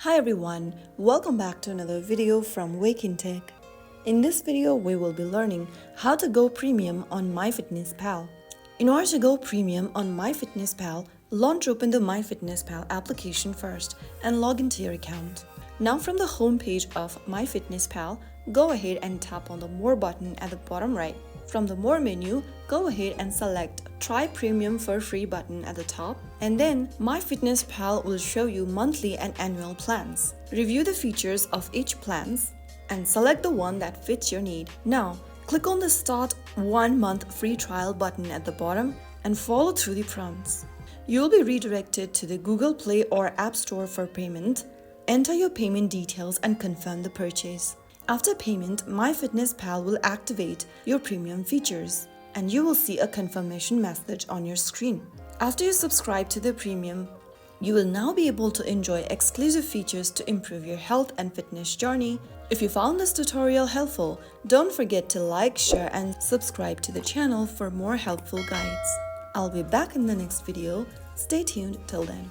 Hi everyone, welcome back to another video from Wake&Tech. In this video, we will be learning how to go premium on MyFitnessPal. In order to go premium on MyFitnessPal, launch open the MyFitnessPal application first and log into your account. Now from the home page of MyFitnessPal, go ahead and tap on the More button at the bottom right. From the More menu, go ahead and select Try Premium for Free button at the top, and then MyFitnessPal will show you monthly and annual plans. Review the features of each plans and select the one that fits your need. Now, click on the Start 1 month free trial button at the bottom and follow through the prompts. You will be redirected to the Google Play or App Store for payment. Enter your payment details and confirm the purchase. After payment, MyFitnessPal will activate your premium features, and you will see a confirmation message on your screen. After you subscribe to the premium, you will now be able to enjoy exclusive features to improve your health and fitness journey. If you found this tutorial helpful, don't forget to like, share, and subscribe to the channel for more helpful guides. I'll be back in the next video. Stay tuned till then.